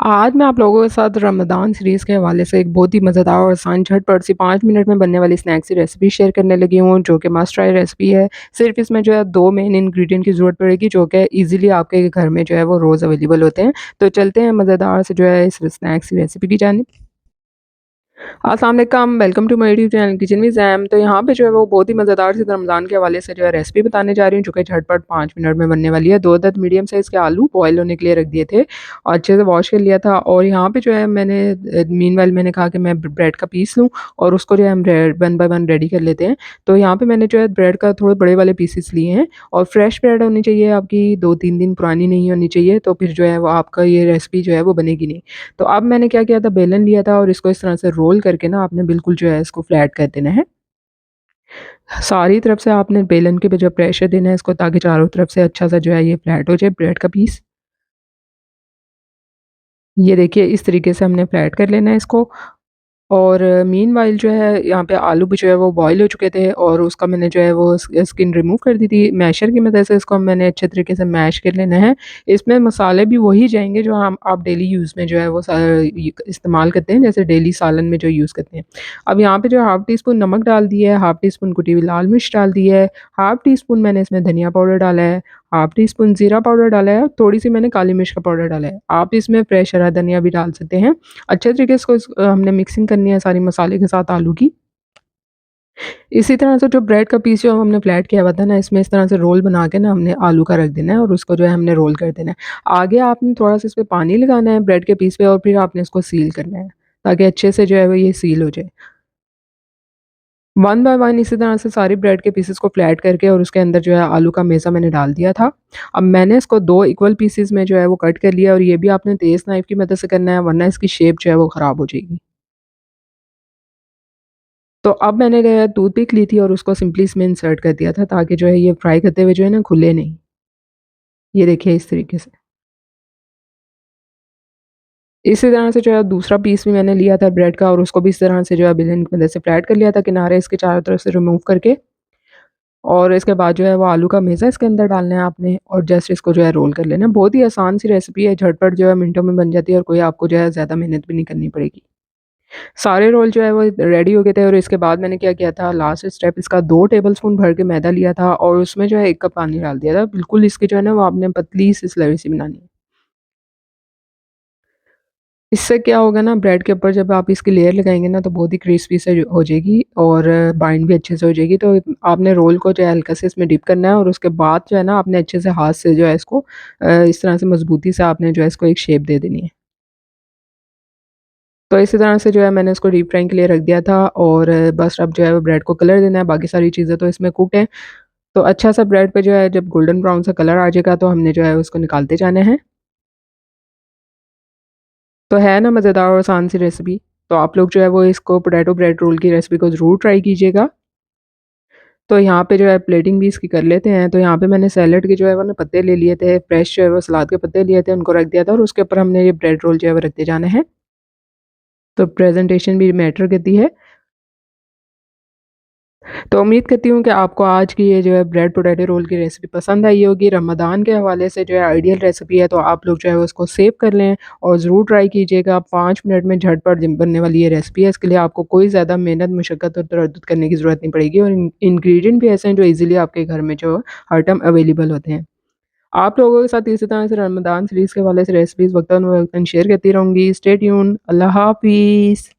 आज मैं आप लोगों के साथ रमज़ान सीरीज़ के हवाले से एक बहुत ही मज़ेदार और आसान झटपट सी 5 मिनट में बनने वाली स्नैक्स की रेसिपी शेयर करने लगी हूँ, जो कि मस्ट ट्राई रेसिपी है। सिर्फ़ इसमें जो है 2 मेन इंग्रीडिएंट की ज़रूरत पड़ेगी, जो कि ईज़िली आपके घर में जो है वो रोज़ अवेलेबल होते हैं। तो चलते हैं मज़ेदार से जो है इस स्नैक्स की रेसिपी की जानिब। अस्सलाम वालेकुम, welcome to my YouTube channel kitchen with Zaim. तो यहाँ पे जो है वो बहुत ही मज़ेदार सी रमज़ान के हवाले से जो है रेसिपी बताने जा रही हूँ, जो कि झटपट 5 मिनट में बनने वाली है। 2 अदद मीडियम साइज़ के आलू बॉयल होने के लिए रख दिए थे और अच्छे से वॉश कर लिया था। और यहाँ पे जो है मैंने मीनवाइल मैंने कहा कि मैं ब्रेड का पीस लूँ और उसको जो है हम वन बाय वन रेडी कर लेते हैं। तो यहाँ पे मैंने जो है ब्रेड का थोड़े बड़े वाले पीसेस लिए हैं और फ्रेश ब्रेड होनी चाहिए आपकी, 2-3 दिन पुरानी नहीं होनी चाहिए, तो फिर जो है वो आपका ये रेसिपी जो है वो बनेगी नहीं। तो अब मैंने क्या किया था, बेलन लिया था और इसको इस तरह से रोल करके ना आपने बिल्कुल जो है इसको फ्लैट कर देना है। सारी तरफ से आपने बेलन के पे जो प्रेशर देना है इसको, ताकि चारों तरफ से अच्छा सा जो है ये फ्लैट हो जाए ब्रेड का पीस। ये देखिए इस तरीके से हमने फ्लैट कर लेना है इसको। और मीनवाइल जो है यहाँ पे आलू भी जो है वो बॉयल हो चुके थे और उसका मैंने जो है वो स्किन रिमूव कर दी थी। मैशर की मदद से इसको मैंने अच्छे तरीके से मैश कर लेना है। इसमें मसाले भी वही जाएँगे जो हम आप डेली यूज़ में जो है वो इस्तेमाल करते हैं, जैसे डेली सालन में जो यूज़ करते हैं। अब यहाँ पे जो हाफ़ टी स्पून नमक डाल दिया है, हाफ़ टी स्पून कुटी हुई लाल मिर्च डाल दी है, हाफ़ टी स्पून मैंने इसमें धनिया पाउडर डाला है, हाफ़ टी स्पून ज़ीरा पाउडर डाला है, थोड़ी-सी मैंने काली मिर्च का पाउडर डाला है। आप इसमें फ्रेश हरा धनिया भी डाल सकते हैं। अच्छे तरीके से हमने मिक्सिंग करनी है सारी मसाले के साथ आलू की। इसी तरह से जो ब्रेड का पीस जो हमने फ्लैट किया हुआ था ना, इसमें इस तरह से रोल बना के ना हमने आलू का रख देना है और उसको जो है हमने रोल कर देना है। आगे आपने थोड़ा-सा इस पे पानी लगाना है ब्रेड के पीस पे और फिर आपने इसको सील करना है, ताकि अच्छे से जो है वो ये सील हो जाए। वन बाय वन इसी तरह से सारी ब्रेड के पीसेस को फ्लैट करके और उसके अंदर जो है आलू का मेज़ा मैंने डाल दिया था। अब मैंने इसको 2 इक्वल पीसेस में जो है वो कट कर लिया और ये भी आपने तेज़ नाइफ़ की मदद से करना है, वरना इसकी शेप जो है वो ख़राब हो जाएगी। तो अब मैंने जो है टूथपिक ली थी और उसको सिंपली इसमें इंसर्ट कर दिया था, ताकि जो है ये फ्राई करते हुए जो है ना खुले नहीं। ये देखिए इस तरीके से। इसी तरह से जो है दूसरा पीस भी मैंने लिया था ब्रेड का और उसको भी इस तरह से जो है बेलन की मदद से फ्लैट कर लिया था, किनारे इसके चारों तरफ से रिमूव करके। और इसके बाद जो है वो आलू का मेज़ा इसके अंदर डालना है आपने और जस्ट इसको जो है रोल कर लेना है। बहुत ही आसान सी रेसिपी है, झटपट जो है मिनटों में बन जाती है और कोई आपको जो है ज़्यादा मेहनत भी नहीं करनी पड़ेगी। सारे रोल जो है वो रेडी हो गए थे और इसके बाद मैंने क्या किया था, लास्ट स्टेप इसका 2 टेबलस्पून भर के मैदा लिया था और उसमें जो है 1 कप पानी डाल दिया था। बिल्कुल इसकी जो है ना वो आपने पतली सी स्लरी सी बनानी है। इससे क्या होगा ना, ब्रेड के ऊपर जब आप इसकी लेयर लगाएँगे ना तो बहुत ही क्रिस्पी से हो जाएगी और बाइंड भी अच्छे से हो जाएगी। तो आपने रोल को जो है हल्का से इसमें डिप करना है और उसके बाद जो है ना आपने अच्छे से हाथ से जो है इसको इस तरह से मज़बूती से आपने जो है इसको एक शेप दे देनी है। तो इसी तरह से जो है मैंने इसको डीप फ्राइंग के लिए रख दिया था और बस अब जो है वो ब्रेड को कलर देना है, बाकी सारी चीज़ें तो इसमें कुक हैं। तो अच्छा-सा ब्रेड पे जो है जब गोल्डन ब्राउन सा कलर आ जाएगा तो हमने जो है उसको निकालते जाना है। तो है ना मज़ेदार और आसान सी रेसिपी। तो आप लोग जो है वो इसको पोटैटो ब्रेड रोल की रेसिपी को ज़रूर ट्राई कीजिएगा। तो यहाँ पे जो है प्लेटिंग भी इसकी कर लेते हैं। तो यहाँ पे मैंने सैलेड के जो है वो ना पत्ते ले लिए थे, फ्रेश जो है वो सलाद के पत्ते लिए थे, उनको रख दिया था और उसके ऊपर हमने ये ब्रेड रोल जो है वो रखते जाना है। तो प्रेज़ेंटेशन भी मैटर करती है। तो उम्मीद करती हूँ कि आपको आज की ये जो है ब्रेड पोटैटो रोल की रेसिपी पसंद आई होगी। रमज़ान के हवाले से जो है आइडियल रेसिपी है, तो आप लोग जो है उसको सेव कर लें और ज़रूर ट्राई कीजिएगा। 5 मिनट में झटपट बनने वाली ये रेसिपी है। इसके लिए आपको कोई ज़्यादा मेहनत, मशक्कत और तरद्दुद करने की ज़रूरत नहीं पड़ेगी और इंग्रीडिएंट भी ऐसे हैं जो ईज़िली आपके घर में जो हर टाइम अवेलेबल होते हैं। आप लोगों के साथ इसी तरह से रमज़ान सीरीज़ के हवाले से रेसिपीज़ वक़्तन-फ़वक़्तन शेयर करती रहूँगी। Stay tuned. अल्लाह हाफ़िज़।